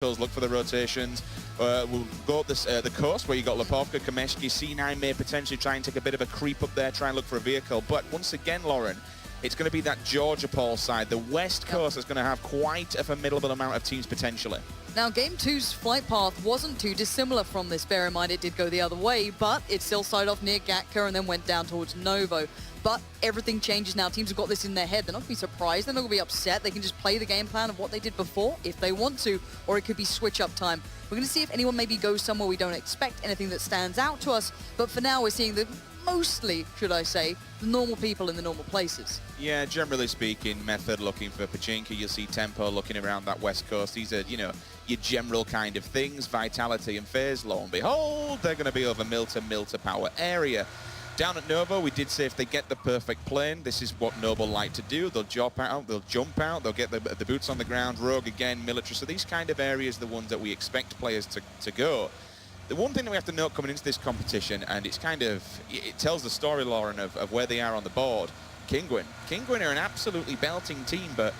look for the rotations. We'll go up the coast where you got Lepovka, Kameshki, C9 may potentially try and take a bit of a creep up there, try and look for a vehicle. But once again, Lauren, it's going to be that Georgia-Pol side. The West Coast is going to have quite a formidable amount of teams potentially. Now, Game 2's flight path wasn't too dissimilar from this. Bear in mind, it did go the other way, but it still started off near Gatka and then went down towards Novo. But everything changes now. Teams have got this in their head. They're not going to be surprised. They're not going to be upset. They can just play the game plan of what they did before if they want to, or it could be switch-up time. We're going to see if anyone maybe goes somewhere we don't expect, anything that stands out to us. But for now, we're seeing the mostly, should I say, the normal people in the normal places. Yeah, generally speaking, Method looking for Pachinko. You'll see Tempo looking around that West Coast. These are, your general kind of things. Vitality and FaZe, lo and behold, they're going to be over Milta power area. Down at Novo, we did say if they get the perfect plane, this is what Noble like to do. They'll jump out, they'll get the boots on the ground, Rogue again, military. So these kind of areas are the ones that we expect players to go. The one thing that we have to note coming into this competition, and it tells the story, Lauren, of where they are on the board, Kinguin. Kinguin are an absolutely belting team, but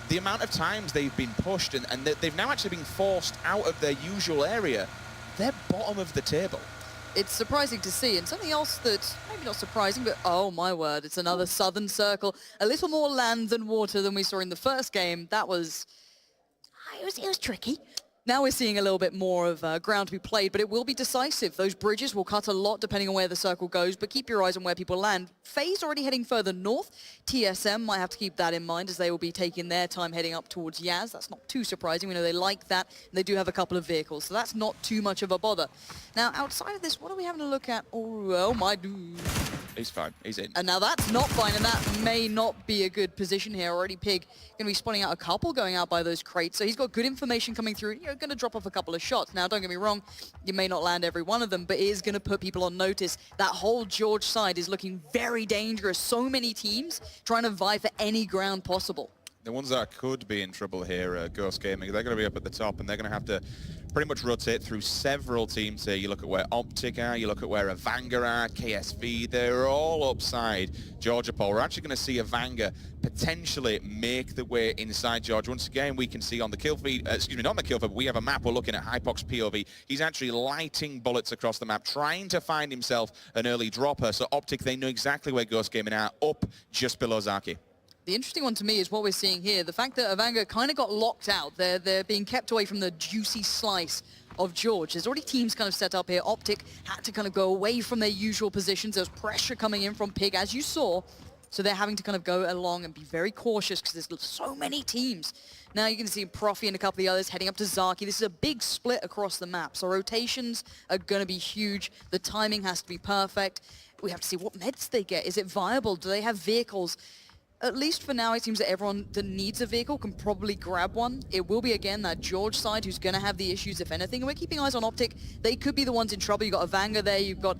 the amount of times they've been pushed and they've now actually been forced out of their usual area, they're bottom of the table. It's surprising to see, and something else that's maybe not surprising, but oh my word, it's another Southern Circle. A little more land than water than we saw in the first game. That was, it was tricky. Now we're seeing a little bit more of ground to be played, but it will be decisive. Those bridges will cut a lot depending on where the circle goes, but keep your eyes on where people land. FaZe already heading further north. TSM might have to keep that in mind as they will be taking their time heading up towards Yaz. That's not too surprising. We know they like that, and they do have a couple of vehicles, so that's not too much of a bother. Now, outside of this, what are we having a look at? Oh my dude. He's fine. He's in. And now that's not fine, and that may not be a good position here. Already Pig going to be spawning out a couple going out by those crates, so he's got good information coming through. You're going to drop off a couple of shots. Now, don't get me wrong, you may not land every one of them, but it is going to put people on notice. That whole George side is looking very dangerous. So many teams trying to vie for any ground possible. The ones that could be in trouble here, Ghost Gaming, they're going to be up at the top, and they're going to have to pretty much rotate through several teams here. You look at where Optic are, you look at where Avanga are, KSV, they're all upside Georgia-Pol. We're actually going to see Avanga potentially make the way inside Georgia. Once again, we can see on the kill feed, excuse me, not on the kill feed, but we have a map. We're looking at Hypox POV. He's actually lighting bullets across the map, trying to find himself an early dropper. So Optic, they know exactly where Ghost Gaming are, up just below Zaki. The interesting one to me is what we're seeing here. The fact that Avanga kind of got locked out. They're being kept away from the juicy slice of George. There's already teams kind of set up here. Optic had to kind of go away from their usual positions. There's pressure coming in from Pig, as you saw. So they're having to kind of go along and be very cautious because there's so many teams. Now you can see Profi and a couple of the others heading up to Zaki. This is a big split across the map. So rotations are going to be huge. The timing has to be perfect. We have to see what meds they get. Is it viable? Do they have vehicles? At least for now, it seems that everyone that needs a vehicle can probably grab one. It will be, again, that George side who's going to have the issues, if anything. And we're keeping eyes on Optic. They could be the ones in trouble. You've got Avanga there. You've got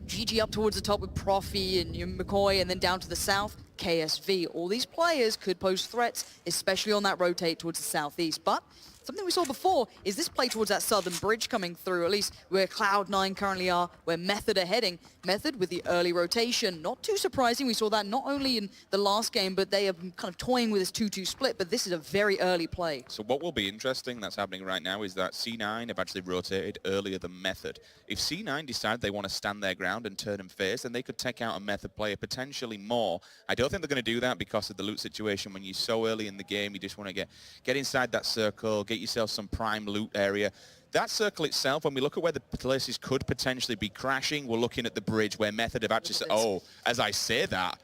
GG up towards the top with Profi and McCoy, and then down to the south, KSV. All these players could pose threats, especially on that rotate towards the southeast. But something we saw before is this play towards that southern bridge coming through, at least where Cloud9 currently are, where Method are heading. Method with the early rotation. Not too surprising. We saw that not only in the last game, but they are kind of toying with this 2-2 split, but this is a very early play. So what will be interesting that's happening right now is that C9 have actually rotated earlier than Method. If C9 decide they want to stand their ground and turn and face, then they could take out a Method player potentially more. I don't think they're going to do that because of the loot situation. When you're so early in the game, you just want to get inside that circle, get yourself some prime loot area. That circle itself, when we look at where the places could potentially be crashing, we're looking at the bridge where Method have actually said, oh, as I say that,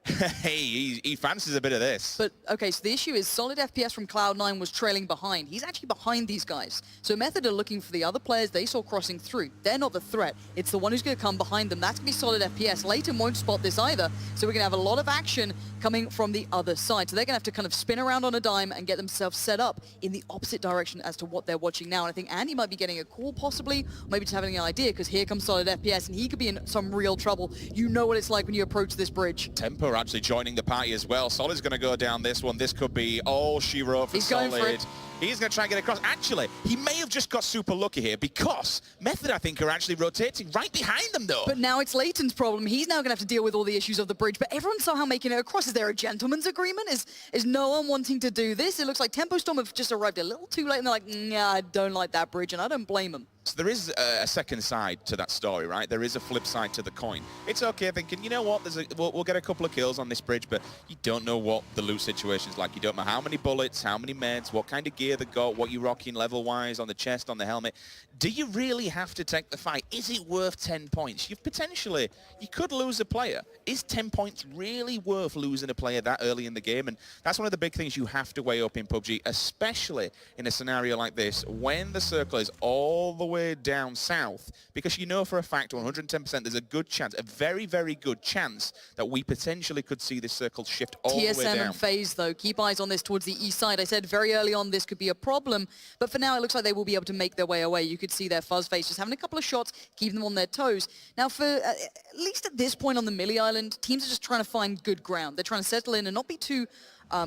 hey, he fancies a bit of this. But, okay, so the issue is solid FPS from Cloud9 was trailing behind. He's actually behind these guys. So Method are looking for the other players they saw crossing through. They're not the threat. It's the one who's going to come behind them. That's going to be solid FPS. Layton won't spot this either. So we're going to have a lot of action coming from the other side. So they're going to have to kind of spin around on a dime and get themselves set up in the opposite direction as to what they're watching now. And I think Andy might be getting a call possibly, or maybe just having an idea, because here comes solid FPS, and he could be in some real trouble. You know what it's like when you approach this bridge. Tempo are actually joining the party as well. Solid's going to go down this one. This could be all she wrote for He's going Solid. for it. He's going to try and get across. Actually, he may have just got super lucky here because Method, I think, are actually rotating right behind them, though. But now it's Leighton's problem. He's now going to have to deal with all the issues of the bridge, but everyone's somehow making it across. Is there a gentleman's agreement? Is no one wanting to do this? It looks like Tempo Storm have just arrived a little too late, and they're like, nah, I don't like that bridge, and I don't blame them. So there is a second side to that story, right? There is a flip side to the coin. It's okay thinking, you know what, we'll get a couple of kills on this bridge, but you don't know what the loot situation's like. You don't know how many bullets, how many meds, what kind of gear they got, what you're rocking level-wise on the chest, on the helmet. Do you really have to take the fight? Is it worth 10 points? You could lose a player. Is 10 points really worth losing a player that early in the game? And that's one of the big things you have to weigh up in PUBG, especially in a scenario like this, when the circle is all the way down south, because you know for a fact 110% there's a good chance, a very, very good chance that we potentially could see this circle shift all the way down. TSM and FaZe, though, keep eyes on this towards the east side. I said very early on this could be a problem, but for now it looks like they will be able to make their way away. You could see their FuzzFace just having a couple of shots, keeping them on their toes. Now, for at least at this point on the Millie Island, teams are just trying to find good ground. They're trying to settle in and not be too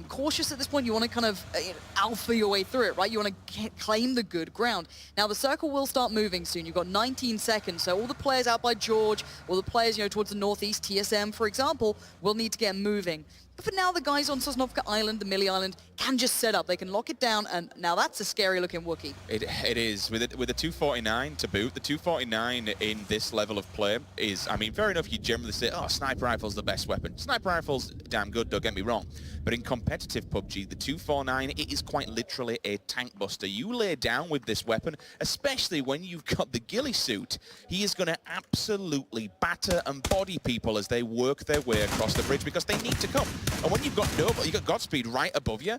cautious at this point. You want to kind of alpha your way through it, right? You want to claim the good ground. Now, the circle will start moving soon. You've got 19 seconds, so all the players out by George, all the players, towards the northeast, TSM, for example, will need to get moving. But for now, the guys on Sosnovka Island, the Millie Island, can just set up. They can lock it down, and now that's a scary-looking Wookiee. It is. With the 249 to boot, the 249 in this level of play is, I mean, fair enough, you generally say, oh, sniper rifle's the best weapon. Sniper rifle's damn good, don't get me wrong. But in competitive PUBG, the 249, it is quite literally a tank buster. You lay down with this weapon, especially when you've got the ghillie suit, he is going to absolutely batter and body people as they work their way across the bridge because they need to come. And when you've got Godspeed right above you,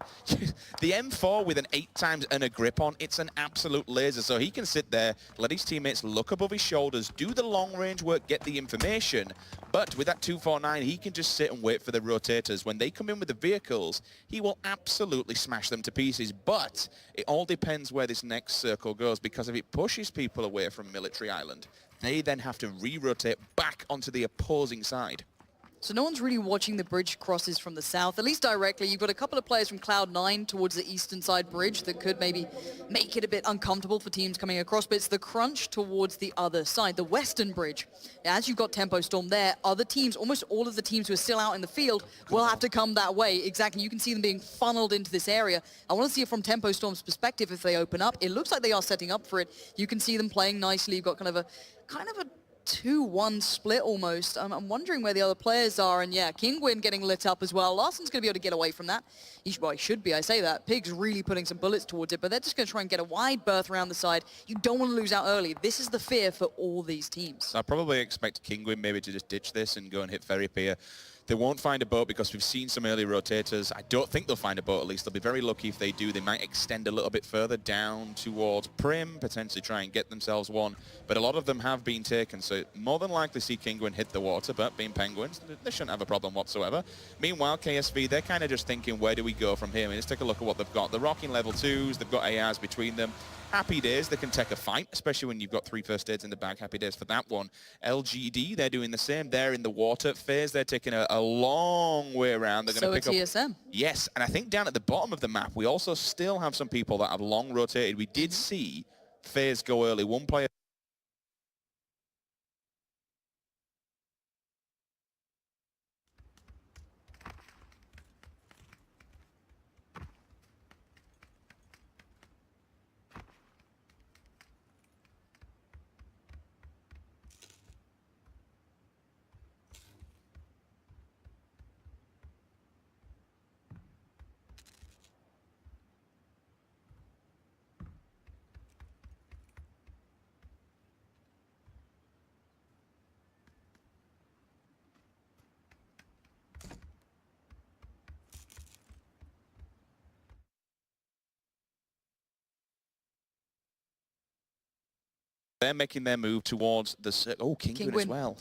the M4 with an 8 times and a grip on, it's an absolute laser. So he can sit there, let his teammates look above his shoulders, do the long-range work, get the information. But with that 249, he can just sit and wait for the rotators. When they come in with the vehicles, he will absolutely smash them to pieces. But it all depends where this next circle goes, because if it pushes people away from Military Island, they then have to re-rotate back onto the opposing side. So no one's really watching the bridge crosses from the south, at least directly. You've got a couple of players from Cloud9 towards the eastern side bridge that could maybe make it a bit uncomfortable for teams coming across, but it's the crunch towards the other side, the western bridge. As you've got Tempo Storm there, other teams, almost all of the teams who are still out in the field, will have to come that way. Exactly, you can see them being funneled into this area. I want to see it from Tempo Storm's perspective if they open up. It looks like they are setting up for it. You can see them playing nicely. You've got kind of a 2-1 split almost. I'm wondering where the other players are, and yeah, Kingwin getting lit up as well. Larson's going to be able to get away from that. He should be, I say that. Pig's really putting some bullets towards it, but they're just going to try and get a wide berth around the side. You don't want to lose out early. This is the fear for all these teams. I probably expect Kingwin maybe to just ditch this and go and hit Ferry Pier. They won't find a boat because we've seen some early rotators. I don't think they'll find a boat, at least. They'll be very lucky if they do. They might extend a little bit further down towards Prim, potentially try and get themselves one. But a lot of them have been taken, so more than likely see Kingwin hit the water, but being Penguins, they shouldn't have a problem whatsoever. Meanwhile, KSV, they're kind of just thinking, where do we go from here? I mean, let's take a look at what they've got. They're rocking level 2s, they've got ARs between them. Happy days, they can take a fight, especially when you've got 3 first aids in the bag. Happy days for that one. LGD, they're doing the same. They're in the water. FaZe, they're taking a long way around. They're going to pick up TSM. Yes, and I think down at the bottom of the map, we also still have some people that have long rotated. We did see FaZe go early. One player. They're making their move towards the... Oh, Kingwin as well.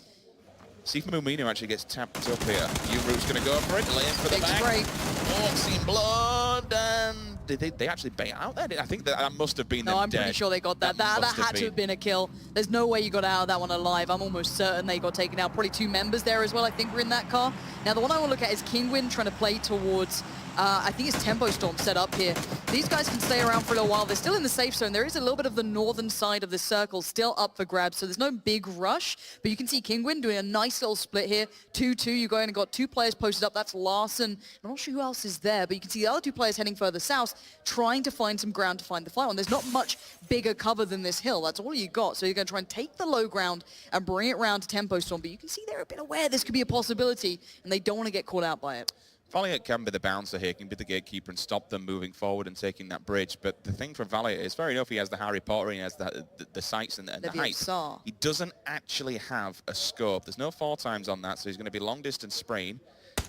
See if Mumino actually gets tapped up here. Uru's going to go for it, laying for the back. Oh, seen blood, and did they actually bait out there? I think that must have been them. No, I'm dead. pretty sure they got that. That had to have been a kill. There's no way you got out of that one alive. I'm almost certain they got taken out. Probably 2 members there as well, I think, were in that car. Now, the one I want to look at is Kingwin trying to play towards I think it's Tempo Storm set up here. These guys can stay around for a little while. They're still in the safe zone. There is a little bit of the northern side of the circle still up for grabs, so there's no big rush. But you can see Kingwin doing a nice little split here. 2-2, you go in and got 2 players posted up. That's Larson. I'm not sure who else is there, but you can see the other 2 players heading further south, trying to find some ground to find the fight on. There's not much bigger cover than this hill. That's all you got. So you're going to try and take the low ground and bring it around to Tempo Storm. But you can see they're a bit aware this could be a possibility, and they don't want to get caught out by it. Valiant can be the bouncer here, can be the gatekeeper and stop them moving forward and taking that bridge. But the thing for Valiant is, fair enough, he has the Harry Potter, he has the sights and the height. He doesn't actually have a scope. There's no 4 times on that, so he's going to be long distance spraying.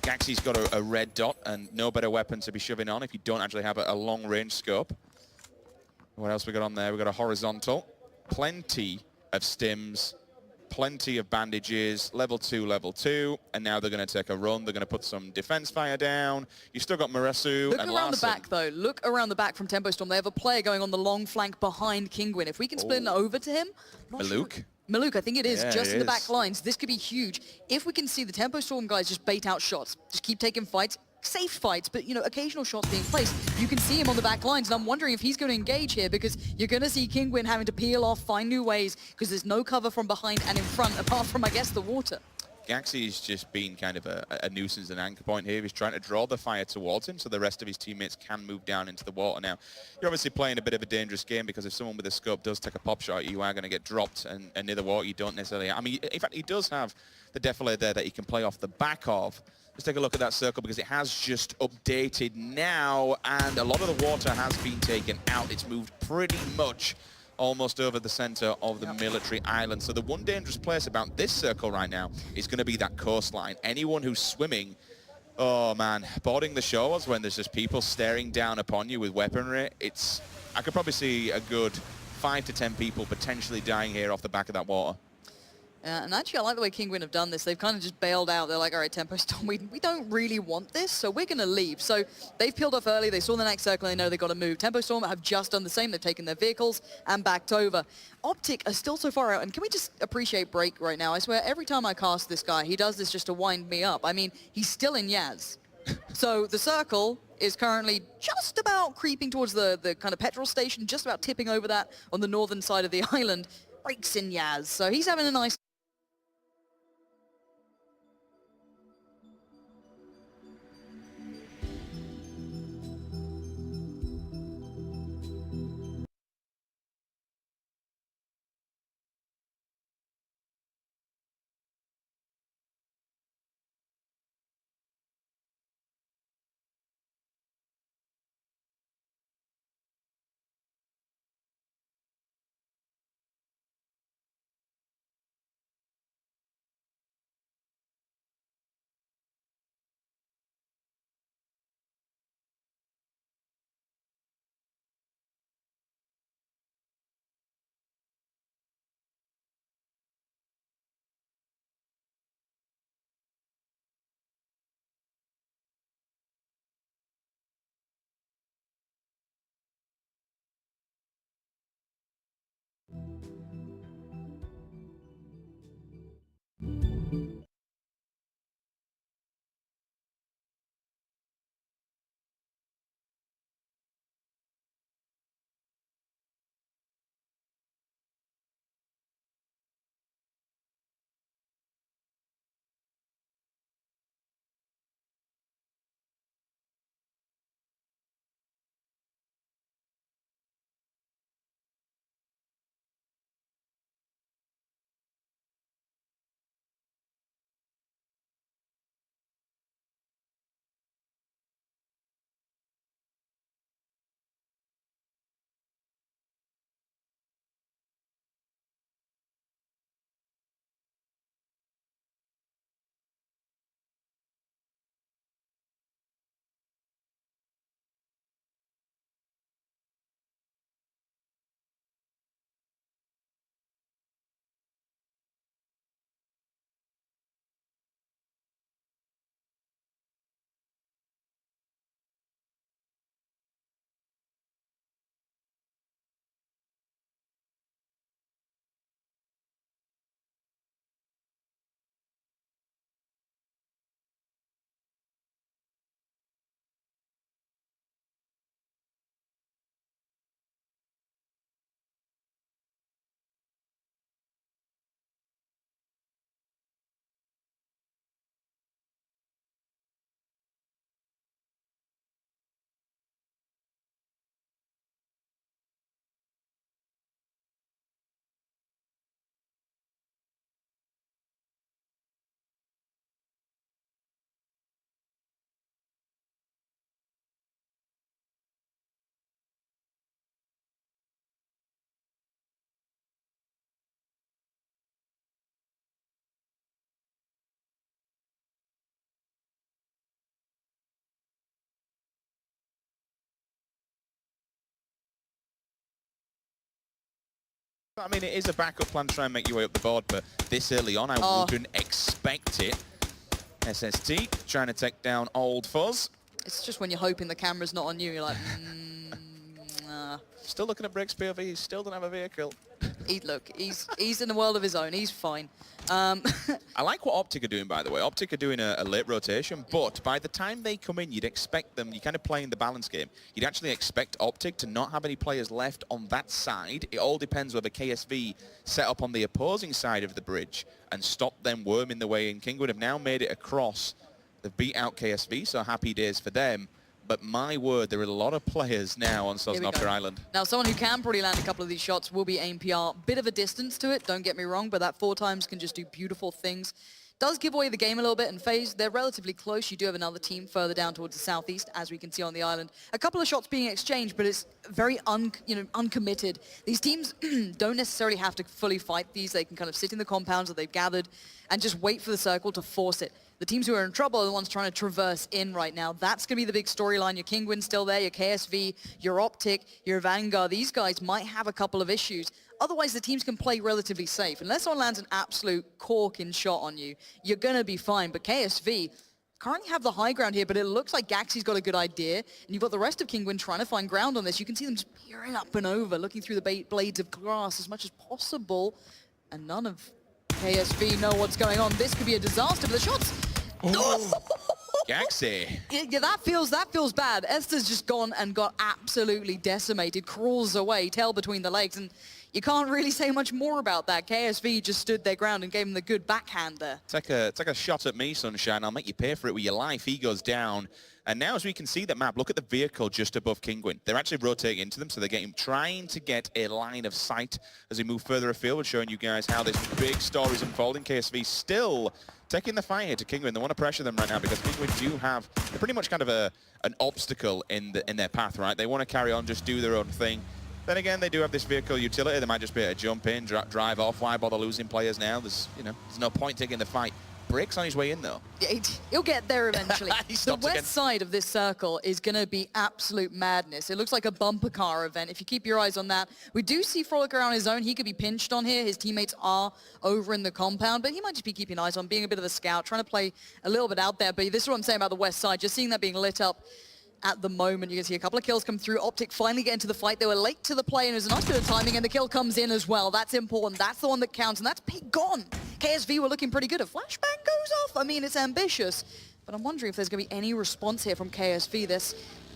Gaxy's got a red dot and no better weapon to be shoving on if you don't actually have a long range scope. What else we got on there? We got a horizontal, plenty of stims, plenty of bandages, level 2, and now they're going to take a run. They're going to put some defense fire down. You've still got Maresu and Larson. Look around the back, though. Look around the back from Tempo Storm. They have a player going on the long flank behind Kingwin. If we can split it over to him... Maluk? Maluk, I think it is, just in the back lines. This could be huge. If we can see the Tempo Storm guys just bait out shots, just keep taking fights, safe fights, but, you know, occasional shots being placed, you can see him on the back lines, and I'm wondering if he's going to engage here, because you're going to see Kingwin having to peel off, find new ways, because there's no cover from behind and in front, apart from, I guess, the water. Gaxy's just been kind of a nuisance and anchor point here. He's trying to draw the fire towards him so the rest of his teammates can move down into the water. Now, you're obviously playing a bit of a dangerous game, because if someone with a scope does take a pop shot, you are going to get dropped, and near the water you don't necessarily... I mean, in fact, he does have the defilade there that he can play off the back of. Let's take a look at that circle, because it has just updated now, and a lot of the water has been taken out. It's moved pretty much almost over the center of the military island. So the one dangerous place about this circle right now is going to be that coastline. Anyone who's swimming, oh man, boarding the shores when there's just people staring down upon you with weaponry, I could probably see a good 5 to 10 people potentially dying here off the back of that water. And actually, I like the way Kingwin have done this. They've kind of just bailed out. They're like, all right, Tempo Storm, we don't really want this, so we're going to leave. So they've peeled off early. They saw the next circle, and they know they've got to move. Tempo Storm have just done the same. They've taken their vehicles and backed over. Optic are still so far out, and can we just appreciate Break right now? I swear, every time I cast this guy, he does this just to wind me up. I mean, he's still in Yaz. So the circle is currently just about creeping towards the kind of petrol station, just about tipping over that on the northern side of the island. Break's in Yaz, so he's having a nice I mean, it is a backup plan to try and make your way up the board, but this early on, I wouldn't expect it. SST trying to take down Old Fuzz. It's just when you're hoping the camera's not on you, you're like, nah. Still looking at Brick's POV, he still don't have a vehicle. Look, he's in a world of his own, he's fine. I like what Optic are doing, by the way. Optic are doing a late rotation, but by the time they come in, you'd expect them, you're kind of playing the balance game. You'd actually expect Optic to not have any players left on that side. It all depends whether KSV set up on the opposing side of the bridge and stop them worming the way in. Kingwood have now made it across. They've beat out KSV, so happy days for them. But my word, there are a lot of players now on Sosnovka Island. Now, someone who can probably land a couple of these shots will be AIM-PR. Bit of a distance to it, don't get me wrong, but that 4 times can just do beautiful things. Does give away the game a little bit, and FaZe, they're relatively close. You do have another team further down towards the southeast, as we can see on the island. A couple of shots being exchanged, but it's very uncommitted. These teams don't necessarily have to fully fight these. They can kind of sit in the compounds that they've gathered and just wait for the circle to force it. The teams who are in trouble are the ones trying to traverse in right now. That's going to be the big storyline. Your Kingwin's still there, your KSV, your Optic, your Vanguard. These guys might have a couple of issues. Otherwise, the teams can play relatively safe. Unless someone lands an absolute corking shot on you, you're going to be fine. But KSV currently have the high ground here, but it looks like Gaxy's got a good idea. And you've got the rest of Kingwin trying to find ground on this. You can see them just peering up and over, looking through the blades of glass as much as possible. And none of KSV know what's going on. This could be a disaster, but the shots... Oh. Gaxy. Yeah, that feels bad. Esther's just gone and got absolutely decimated, crawls away, tail between the legs, and you can't really say much more about that. KSV just stood their ground and gave him the good backhand there. Take a shot at me, Sunshine. I'll make you pay for it with your life. He goes down. And now as we can see that map, look at the vehicle just above Kingwin. They're actually rotating into them, so they're trying to get a line of sight as we move further afield, showing you guys how this big story is unfolding. KSV still taking the fight here to Kingwin. They want to pressure them right now because Kingwin do have pretty much kind of an obstacle in their path, right? They want to carry on, just do their own thing. Then again, they do have this vehicle utility. They might just be able to jump in, drive off. Why bother losing players now? There's no point taking the fight. Brick's on his way in, though. Yeah, he'll get there eventually. The west side of this circle is going to be absolute madness. It looks like a bumper car event. If you keep your eyes on that, we do see Frolic on his own. He could be pinched on here. His teammates are over in the compound, but he might just be keeping eyes on, being a bit of a scout, trying to play a little bit out there. But this is what I'm saying about the west side. Just seeing that being lit up at the moment. You can see a couple of kills come through. Optic finally get into the fight. They were late to the play, and it was a nice bit of timing, and the kill comes in as well. That's important. That's the one that counts, and that's gone. KSV were looking pretty good. A flashbang goes off. I mean, it's ambitious, but I'm wondering if there's going to be any response here from KSV. They're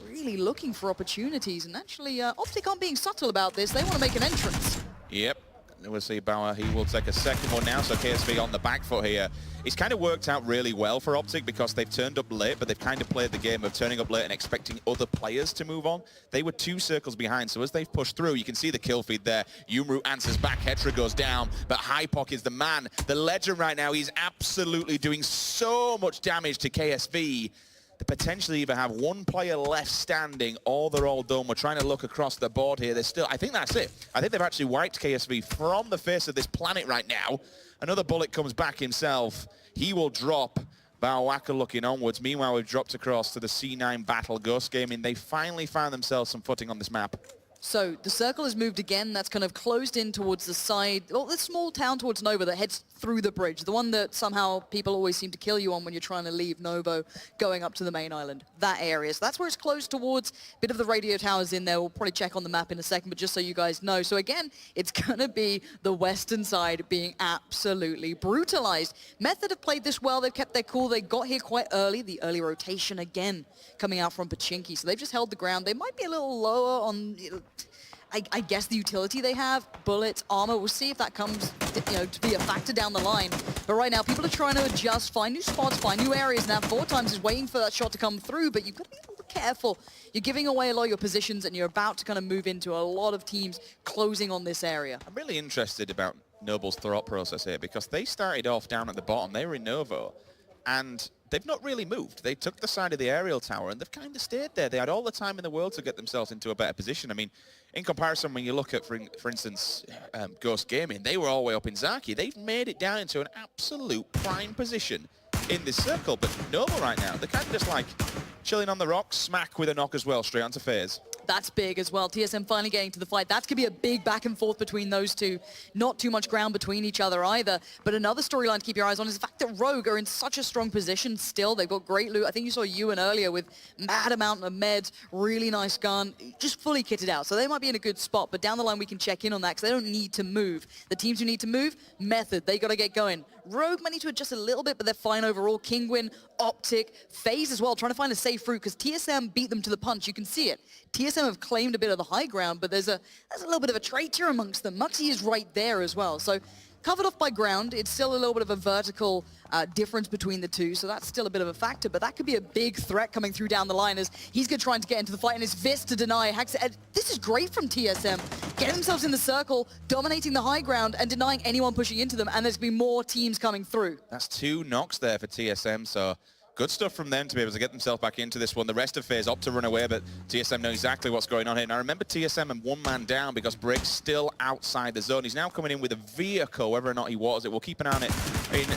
really looking for opportunities, and actually, Optic aren't being subtle about this. They want to make an entrance. Yep. We'll see Bauer. He will take a second one now, so KSV on the back foot here. It's kind of worked out really well for Optic because they've turned up late, but they've kind of played the game of turning up late and expecting other players to move on. They were 2 circles behind, so as they've pushed through, you can see the kill feed there. Yumru answers back, Hetra goes down, but Hypok is the man, the legend right now. He's absolutely doing so much damage to KSV. They potentially either have 1 player left standing or they're all done. We're trying to look across the board here. There's still, I think that's it. I think they've actually wiped KSV from the face of this planet right now. Another bullet comes back himself. He will drop. Bauwaka looking onwards. Meanwhile, we've dropped across to the C9 Battle Ghost Gaming. They finally found themselves some footing on this map. So the circle has moved again. That's kind of closed in towards the side. Well, the small town towards Novo that heads through the bridge. The one that somehow people always seem to kill you on when you're trying to leave Novo going up to the main island. That area. So that's where it's closed towards. Bit of the radio towers in there. We'll probably check on the map in a second, but just so you guys know. So again, it's going to be the western side being absolutely brutalized. Method have played this well. They've kept their cool. They got here quite early. The early rotation again coming out from Pachinki. So they've just held the ground. They might be a little lower on... I guess the utility they have, bullets, armor. We'll see if that comes, to be a factor down the line. But right now, people are trying to adjust, find new spots, find new areas. Now, 4 times is waiting for that shot to come through, but you've got to be a little careful. You're giving away a lot of your positions, and you're about to kind of move into a lot of teams closing on this area. I'm really interested about Noble's thought process here because they started off down at the bottom. They were in Novo, and they've not really moved. They took the side of the aerial tower, and they've kind of stayed there. They had all the time in the world to get themselves into a better position. I mean, in comparison, when you look at, for instance, Ghost Gaming, they were all the way up in Zaki. They've made it down into an absolute prime position in this circle. But Noble right now, they're kind of just like chilling on the rocks, smack with a knock as well, straight onto FaZe. That's big as well. TSM finally getting to the fight. That's going to be a big back and forth between those two. Not too much ground between each other either. But another storyline to keep your eyes on is the fact that Rogue are in such a strong position still. They've got great loot. I think you saw Ewan earlier with mad amount of meds, really nice gun, just fully kitted out. So they might be in a good spot, but down the line we can check in on that because they don't need to move. The teams who need to move, Method, they got to get going. Rogue might need to adjust a little bit, but they're fine overall. Kingwin, Optic, FaZe as well, trying to find a safe route because TSM beat them to the punch. You can see it. TSM have claimed a bit of the high ground, but there's a little bit of a traitor amongst them. Muxy is right there as well. So covered off by ground, it's still a little bit of a vertical difference between the two, so that's still a bit of a factor, but that could be a big threat coming through down the line as he's going to try to get into the fight, and it's Vis to deny. This is great from TSM, getting themselves in the circle, dominating the high ground, and denying anyone pushing into them, and there's going to be more teams coming through. That's 2 knocks there for TSM, so good stuff from them to be able to get themselves back into this one. The rest of FaZe opt to run away, but TSM know exactly what's going on here. Now remember TSM and 1 man down because Break's still outside the zone. He's now coming in with a vehicle, whether or not he waters it. We'll keep an eye on it in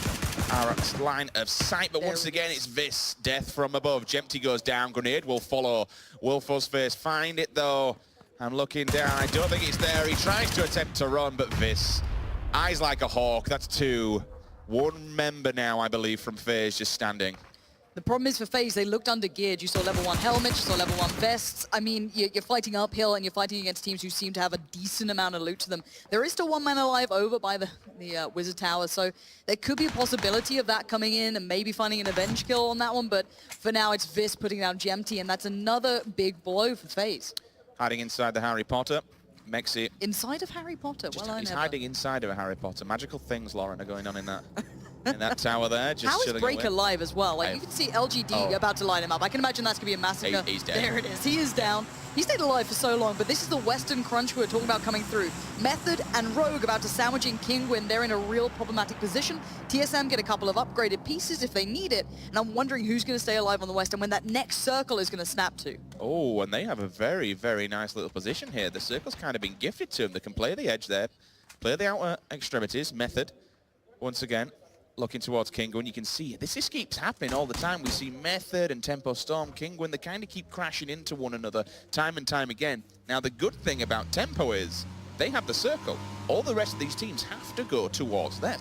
our line of sight, but once again it's Vis, death from above. Jempty goes down, grenade will follow. Will Fuzzface find it though? I'm looking down, I don't think it's there. He tries to attempt to run, but Vis, eyes like a hawk, that's 2. 1 member now, I believe, from FaZe just standing. The problem is for FaZe, they looked under-geared. You saw level 1 helmets, you saw level 1 vests. I mean, you're fighting uphill and you're fighting against teams who seem to have a decent amount of loot to them. There is still 1 man alive over by the Wizard Tower, so there could be a possibility of that coming in and maybe finding an avenge kill on that one, but for now it's Vis putting down Jempty, and that's another big blow for FaZe. Hiding inside the Harry Potter. Mexi. Inside of Harry Potter? Well, he's hiding inside of a Harry Potter. Magical things, Lauren, are going on in that. In that tower there, just How is chilling Break away. alive as well? Like, you can see LGD about to line him up. I can imagine that's going to be a massacre. He's dead. There it is. He is down. He stayed alive for so long, but this is the Western crunch we're talking about coming through. Method and Rogue about to sandwich in Kingwin. They're in a real problematic position. TSM get a couple of upgraded pieces if they need it, and I'm wondering who's going to stay alive on the West and when that next circle is going to snap to. Oh, and they have a very, very nice little position here. The circle's kind of been gifted to them. They can play the edge there, play the outer extremities. Method, once again, looking towards Kingwin. You can see this just keeps happening all the time. We see Method and Tempo Storm, Kingwin, they kind of keep crashing into one another time and time again. Now the good thing about Tempo is they have the circle. All the rest of these teams have to go towards them.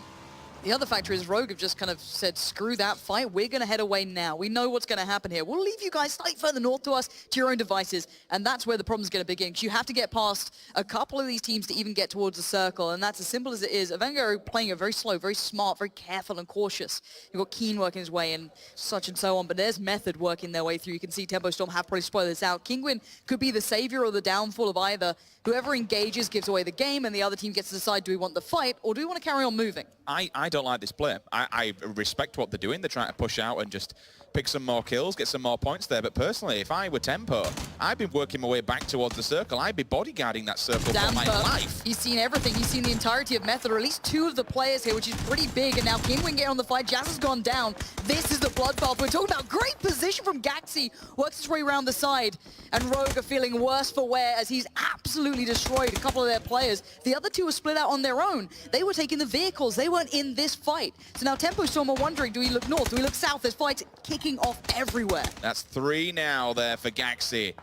The other factor is Rogue have just kind of said, screw that fight, we're going to head away now. We know what's going to happen here. We'll leave you guys slightly further north to us, to your own devices, and that's where the problem's going to begin, because you have to get past a couple of these teams to even get towards the circle, and that's as simple as it is. Avenga are playing it very slow, very smart, very careful and cautious. You've got Keen working his way and such and so on, but there's Method working their way through. You can see Tempo Storm have probably spoiled this out. Kingwin could be the savior or the downfall of either. Whoever engages gives away the game, and the other team gets to decide, do we want the fight, or do we want to carry on moving? I don't like this play. I respect what they're doing. They're trying to push out and just pick some more kills, get some more points there. But personally, if I were Tempo, I'd be working my way back towards the circle. I'd be bodyguarding that circle for my life. He's seen everything. He's seen the entirety of Method, or at least 2 of the players here, which is pretty big. And now Kingwin getting on the fight. Jazz has gone down. This is the bloodbath we're talking about. Great position from Gaxi. Works his way around the side. And Rogue are feeling worse for wear as he's absolutely destroyed a couple of their players. The other 2 were split out on their own. They were taking the vehicles. They weren't in this fight. So now Tempo Storm are wondering, do we look north? Do we look south? There's fights kicking off everywhere. That's 3 now there for Gaxi.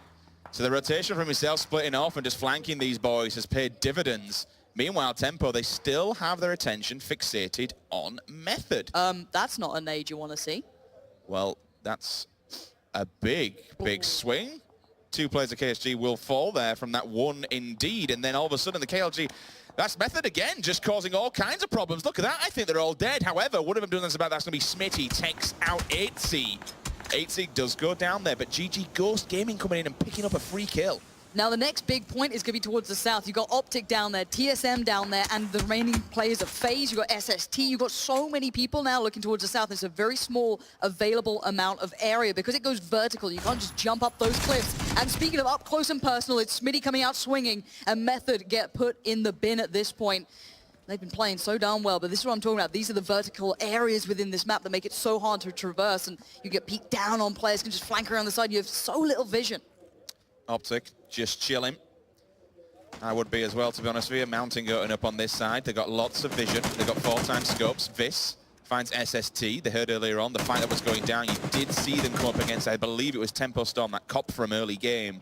So the rotation from himself splitting off and just flanking these boys has paid dividends. Meanwhile, Tempo, they still have their attention fixated on Method. That's not a nade you want to see. Well, that's a big swing. 2 players of KSG will fall there from that one indeed. And then all of a sudden the KLG, that's Method again, just causing all kinds of problems. Look at that, I think they're all dead. However, one of them doing this about that's going to be Smitty, takes out 8C. 8C does go down there, but GG Ghost Gaming coming in and picking up a free kill. Now the next big point is going to be towards the south. You've got Optic down there, TSM down there, and the remaining players of FaZe. You've got SST. You've got so many people now looking towards the south. It's a very small available amount of area because it goes vertical. You can't just jump up those cliffs. And speaking of up close and personal, it's Smitty coming out swinging, and Method get put in the bin at this point. They've been playing so darn well, but this is what I'm talking about. These are the vertical areas within this map that make it so hard to traverse, and you get peeked down on players, can just flank around the side. You have so little vision. Optic just chilling. I would be as well, to be honest with you. Mountain going up on this side. They've got lots of vision. They've got 4x scopes. Vis finds SST. They heard earlier on the fight that was going down. You did see them come up against, I believe it was Tempo Storm, that cop from early game.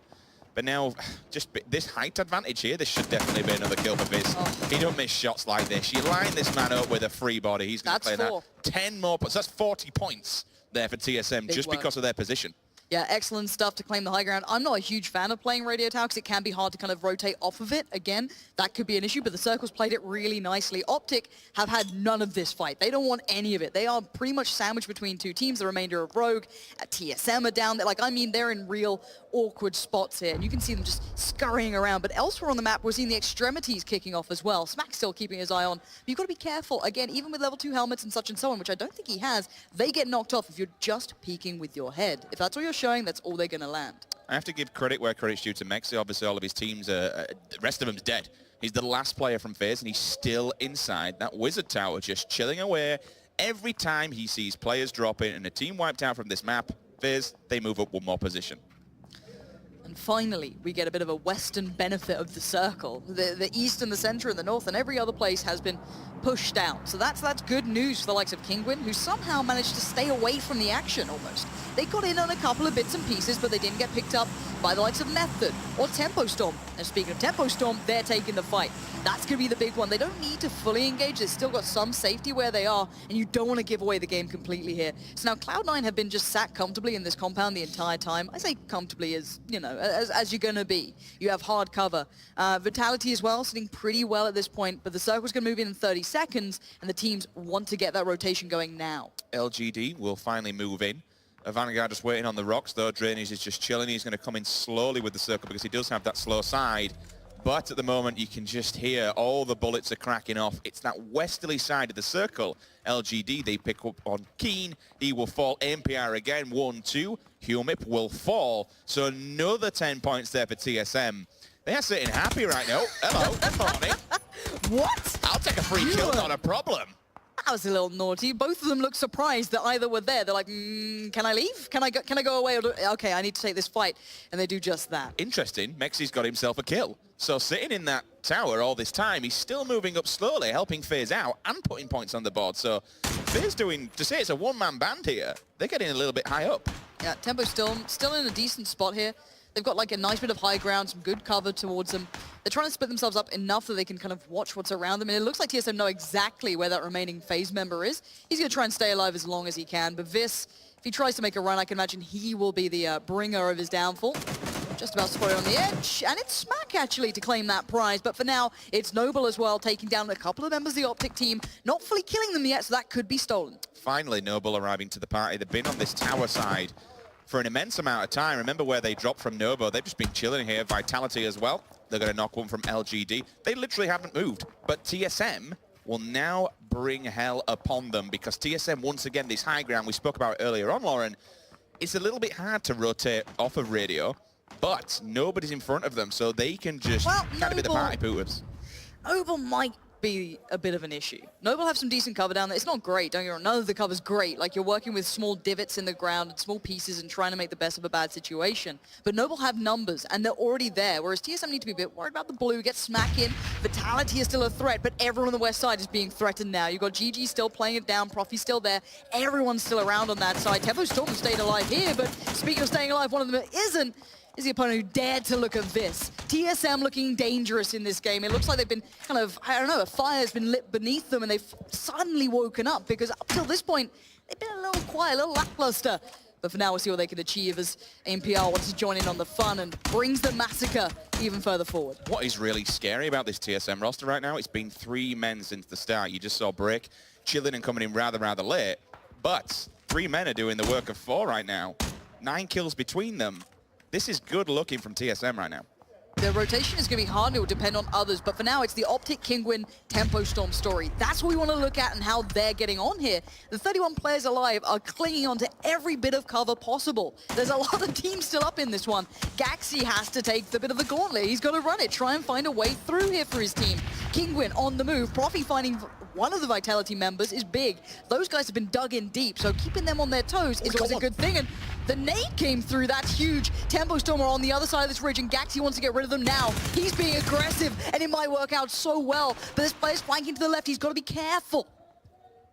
But now, just this height advantage here, this should definitely be another kill for Viz. Oh. He don't miss shots like this. You line this man up with a free body, he's going to play that. 10 more points. That's 40 points there for TSM just because of their position. Yeah, excellent stuff to claim the high ground. I'm not a huge fan of playing Radio Tower because it can be hard to kind of rotate off of it. Again, that could be an issue, but the Circles played it really nicely. Optic have had none of this fight. They don't want any of it. They are pretty much sandwiched between two teams, the remainder of Rogue. TSM are down there. Like, I mean, they're in real awkward spots here, and you can see them just scurrying around. But elsewhere on the map, we're seeing the extremities kicking off as well. Smack's still keeping his eye on. But you've got to be careful. Again, even with level 2 helmets and such and so on, which I don't think he has, they get knocked off if you're just peeking with your head. If that's all you're showing, that's all they're going to land. I have to give credit where credit's due to Mexi. Obviously, all of his teams, the rest of them's dead. He's the last player from FaZe, and he's still inside that Wizard Tower, just chilling away. Every time he sees players drop in and a team wiped out from this map, FaZe, they move up one more position. And finally, we get a bit of a western benefit of the circle. The east and the center and the north and every other place has been pushed out. So that's good news for the likes of Kinguin, who somehow managed to stay away from the action almost. They got in on a couple of bits and pieces, but they didn't get picked up by the likes of Method or Tempo Storm. And speaking of Tempo Storm, they're taking the fight. That's going to be the big one. They don't need to fully engage. They've still got some safety where they are, and you don't want to give away the game completely here. So now Cloud9 have been just sat comfortably in this compound the entire time. I say comfortably as, you know, as you're going to be. You have hard cover. Vitality as well, sitting pretty well at this point, but the Circle's going to move in 30 seconds, and the teams want to get that rotation going now. LGD will finally move in. Vanguard just waiting on the rocks, though. Drainage is just chilling. He's going to come in slowly with the circle because he does have that slow side. But at the moment, you can just hear all the bullets are cracking off. It's that westerly side of the circle. LGD, they pick up on Keen. He will fall. MPR again, 1-2. Humip will fall. So another 10 points there for TSM. They are sitting happy right now. Hello, good morning. What? I'll take a free kill, not a problem. That was a little naughty. Both of them look surprised that either were there. They're like, can I leave? Can I go away? Okay, I need to take this fight. And they do just that. Interesting. Mexi's got himself a kill. So sitting in that tower all this time, he's still moving up slowly, helping FaZe out and putting points on the board. So FaZe doing, to say it's a one-man band here, they're getting a little bit high up. Yeah, Tempo still in a decent spot here. They've got like a nice bit of high ground, some good cover towards them. They're trying to split themselves up enough that they can kind of watch what's around them. And it looks like TSM know exactly where that remaining FaZe member is. He's going to try and stay alive as long as he can. But Vis, if he tries to make a run, I can imagine he will be the bringer of his downfall. Just about spotted on the edge. And it's Smack, actually, to claim that prize. But for now, it's Noble as well, taking down a couple of members of the Optic team. Not fully killing them yet, so that could be stolen. Finally, Noble arriving to the party. They've been on this tower side for an immense amount of time. Remember where they dropped from Noble. They've just been chilling here. Vitality as well. They're going to knock one from LGD. They literally haven't moved. But TSM will now bring hell upon them because TSM, once again, this high ground we spoke about earlier on, Lauren, it's a little bit hard to rotate off of radio, but nobody's in front of them, so they can just kind of be the party poopers. Noble might be a bit of an issue. Noble have some decent cover down there. It's not great, don't get me wrong. None of the cover's great. Like, you're working with small divots in the ground and small pieces and trying to make the best of a bad situation. But Noble have numbers, and they're already there, whereas TSM need to be a bit worried about the blue, get Smack in. Vitality is still a threat, but everyone on the west side is being threatened now. You've got GG still playing it down, Profi's still there. Everyone's still around on that side. Tempo Storm stayed alive here, but speaking of staying alive, one of them isn't. Is the opponent who dared to look at this. TSM looking dangerous in this game. It looks like they've been kind of, I don't know, a fire's been lit beneath them and they've suddenly woken up because up till this point, they've been a little quiet, a little lackluster. But for now, we'll see what they can achieve as AMPR wants to join in on the fun and brings the massacre even further forward. What is really scary about this TSM roster right now, it's been 3 men since the start. You just saw Brick chilling and coming in rather late. But 3 men are doing the work of 4 right now. 9 kills between them. This is good looking from TSM right now. The rotation is going to be hard. It will depend on others. But for now, it's the Optic, Kinguin, Tempo Storm story. That's what we want to look at and how they're getting on here. The 31 players alive are clinging on to every bit of cover possible. There's a lot of teams still up in this one. Gaxi has to take the bit of the gauntlet. He's got to run it, try and find a way through here for his team. Kinguin on the move. Profi finding one of the Vitality members is big. Those guys have been dug in deep, so keeping them on their toes is always a good thing. And the nade came through. That's huge. Tempo Storm are on the other side of this ridge, and Gaxi wants to get rid of them now. He's being aggressive, and it might work out so well. But this player's flanking to the left. He's got to be careful.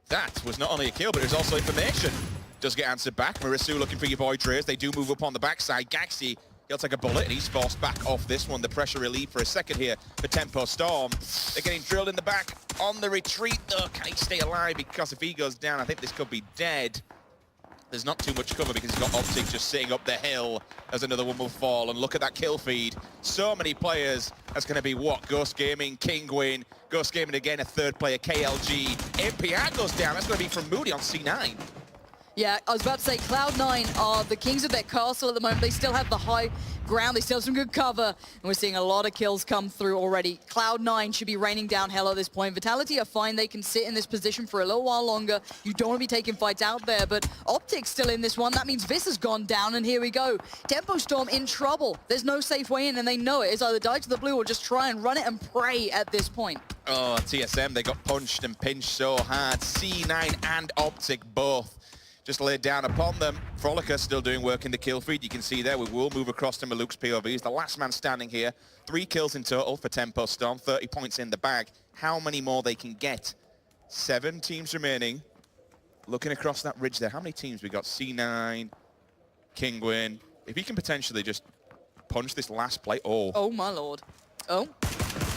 That was not only a kill, but it was also information. Does get answered back. Marisu looking for your boy Trace. They do move up on the backside. Gaxi He'll take a bullet, and he's forced back off this one. The pressure relief for a second here for Tempo Storm. They're getting drilled in the back on the retreat, though. Can he stay alive? Because if he goes down, I think this could be dead. There's not too much cover because he's got Optic just sitting up the hill as another one will fall. And look at that kill feed. So many players. That's going to be what? Ghost Gaming, Kingwin, Ghost Gaming again, a third player, KLG. MPR goes down. That's going to be from Moody on C9. Yeah, I was about to say, Cloud9 are the kings of their castle at the moment. They still have the high ground. They still have some good cover. And we're seeing a lot of kills come through already. Cloud9 should be raining down hell at this point. Vitality are fine. They can sit in this position for a little while longer. You don't want to be taking fights out there, but Optic's still in this one. That means Vis has gone down, and here we go. Tempo Storm in trouble. There's no safe way in, and they know it. It's either die to the blue or just try and run it and pray at this point. Oh, TSM, they got punched and pinched so hard. C9 and Optic both just laid down upon them. Frolica still doing work in the kill feed. You can see there, we will move across to Maluk's POV. He's the last man standing here. 3 kills in total for Tempo Storm, 30 points in the bag. How many more they can get? 7 teams remaining. Looking across that ridge there, how many teams we got? C9, Kingwin. If he can potentially just punch this last play. Oh my lord. Oh.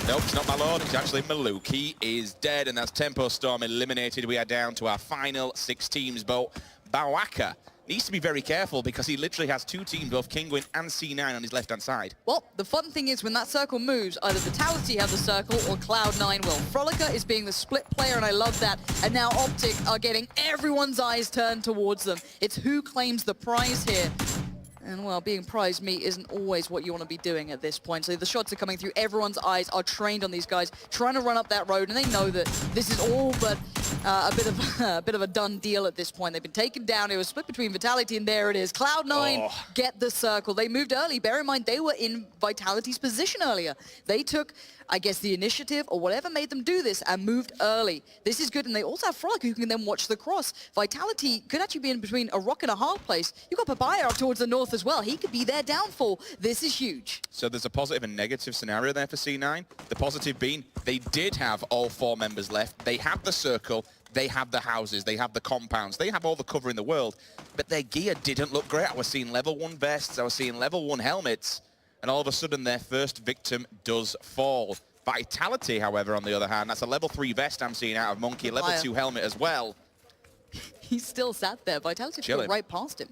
Nope, it's not my lord, it's actually Maluk. He is dead, and that's Tempo Storm eliminated. We are down to our final 6 teams, but Bawaka needs to be very careful because he literally has 2 teams, both Kingwin and C9 on his left-hand side. Well, the fun thing is when that circle moves, either Vitality have the circle or Cloud9 will. Frolica is being the split player, and I love that. And now Optic are getting everyone's eyes turned towards them. It's who claims the prize here. And, well, being prize meat isn't always what you want to be doing at this point. So the shots are coming through. Everyone's eyes are trained on these guys, trying to run up that road, and they know that this is all but a bit of a done deal at this point. They've been taken down. It was split between Vitality, and there it is. Cloud9 get the circle. They moved early. Bear in mind, they were in Vitality's position earlier. They took, I guess, the initiative or whatever made them do this and moved early. This is good, and they also have Frolic who can then watch the cross. Vitality could actually be in between a rock and a hard place. You've got Papaya up towards the north as well. He could be their downfall. This is huge. So there's a positive and negative scenario there for C9. The positive being they did have all 4 members left. They have the circle. They have the houses, they have the compounds, they have all the cover in the world, but their gear didn't look great. I was seeing level 1 vests, I was seeing level 1 helmets, and all of a sudden their first victim does fall. Vitality, however, on the other hand, that's a level 3 vest I'm seeing out of Monkey, level 2 helmet as well. He's still sat there. Vitality just went right past him.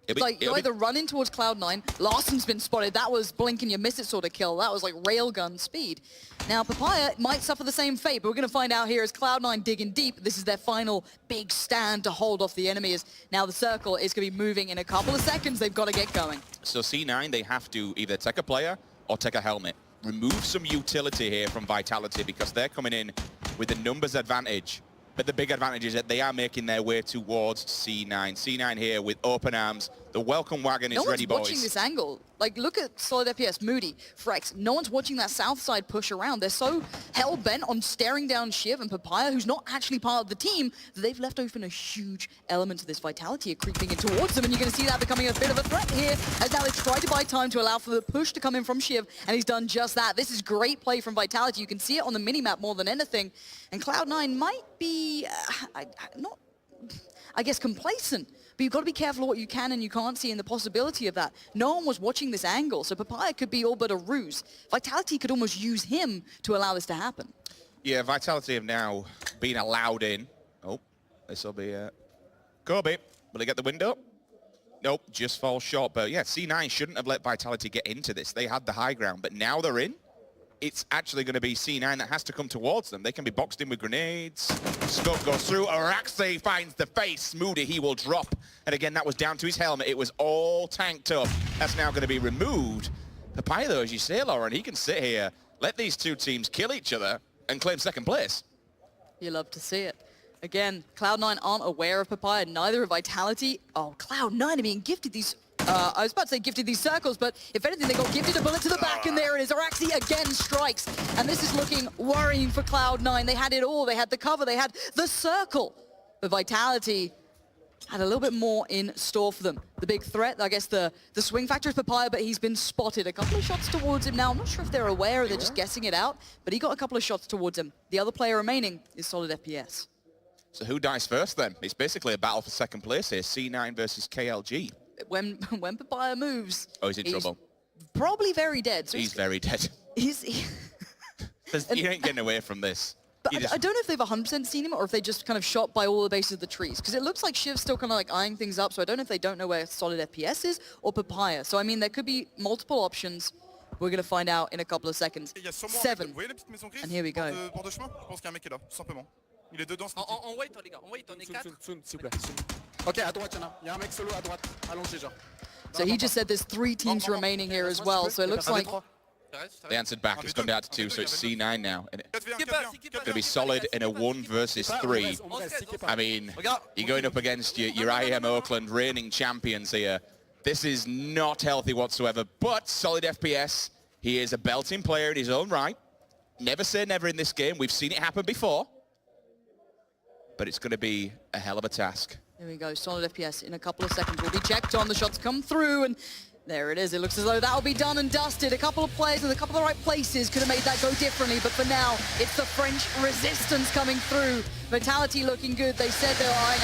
It's like you either run in towards Cloud9, Larsen's been spotted, that was blink and you miss it sort of kill, that was like railgun speed. Now Papaya might suffer the same fate, but we're going to find out here as Cloud9 digging deep. This is their final big stand to hold off the enemy, as now the circle is going to be moving in a couple of seconds. They've got to get going. So C9, they have to either take a player or take a helmet. Remove some utility here from Vitality because they're coming in with a numbers advantage. But the big advantage is that they are making their way towards C9. C9 here with open arms. The welcome wagon is ready, boys. No one's watching this angle. Like, look at Solid FPS, Moody, Frex. No one's watching that south side push around. They're so hell-bent on staring down Shiv and Papaya, who's not actually part of the team, that they've left open a huge element of this Vitality creeping in towards them, and you're going to see that becoming a bit of a threat here, as now they try to buy time to allow for the push to come in from Shiv, and he's done just that. This is great play from Vitality. You can see it on the minimap more than anything, and Cloud9 might be, not, I guess, complacent. But you've got to be careful of what you can and you can't see and the possibility of that. No one was watching this angle, so Papaya could be all but a ruse. Vitality could almost use him to allow this to happen. Yeah, Vitality have now been allowed in. Oh, this will be Kobe. Will he get the window? Nope, just falls short. But yeah, C9 shouldn't have let Vitality get into this. They had the high ground, but now they're in. It's actually going to be C9 that has to come towards them. They can be boxed in with grenades. Scope goes through. Araxe finds the face. Moody, he will drop. And again, that was down to his helmet. It was all tanked up. That's now going to be removed. Papaya, though, as you say, Lauren, he can sit here, let these 2 teams kill each other, and claim second place. You love to see it. Again, Cloud9 aren't aware of Papaya, neither are Vitality. Oh, Cloud9 are being gifted these... I was about to say gifted these circles, but if anything, they got gifted a bullet to the back, and there it is. Araxe again strikes, and this is looking worrying for Cloud9. They had it all. They had the cover. They had the circle. But Vitality had a little bit more in store for them. The big threat, I guess the swing factor is Papaya, but he's been spotted. A couple of shots towards him now. I'm not sure if they're aware or they're just guessing it out, but he got a couple of shots towards him. The other player remaining is Solid FPS. So who dies first, then? It's basically a battle for second place here. C9 versus KLG. When Papaya moves... Oh, he's in trouble. probably very dead. So He's very dead. You ain't getting away from this. But I don't know if they've 100% seen him or if they just kind of shot by all the bases of the trees. Because it looks like Shiv's still kind of like eyeing things up. So I don't know if they don't know where Solid FPS is or Papaya. So I mean, there could be multiple options. We're going to find out in a couple of seconds. 7. And here we go. Il est dedans. En white, les gars. En white, on est 4. S'il vous plaît. Ok, à droite, il y a un mec solo à droite. Allongé, genre. So he just said there's 3 teams remaining here as well. So it looks like... They answered back. It's gone down to 2, so it's C9 now. It's going to be Solid in a 1 versus 3. I mean, you're going up against your IEM Oakland reigning champions here. This is not healthy whatsoever, but Solid FPS, he is a belting player in his own right. Never say never in this game. We've seen it happen before. But it's going to be a hell of a task. Here we go, Solid FPS in a couple of seconds will be checked on. The shots come through, and there it is. It looks as though that'll be done and dusted. A couple of players in a couple of the right places could have made that go differently, but for now, it's the French resistance coming through. Vitality looking good. They said they were eyeing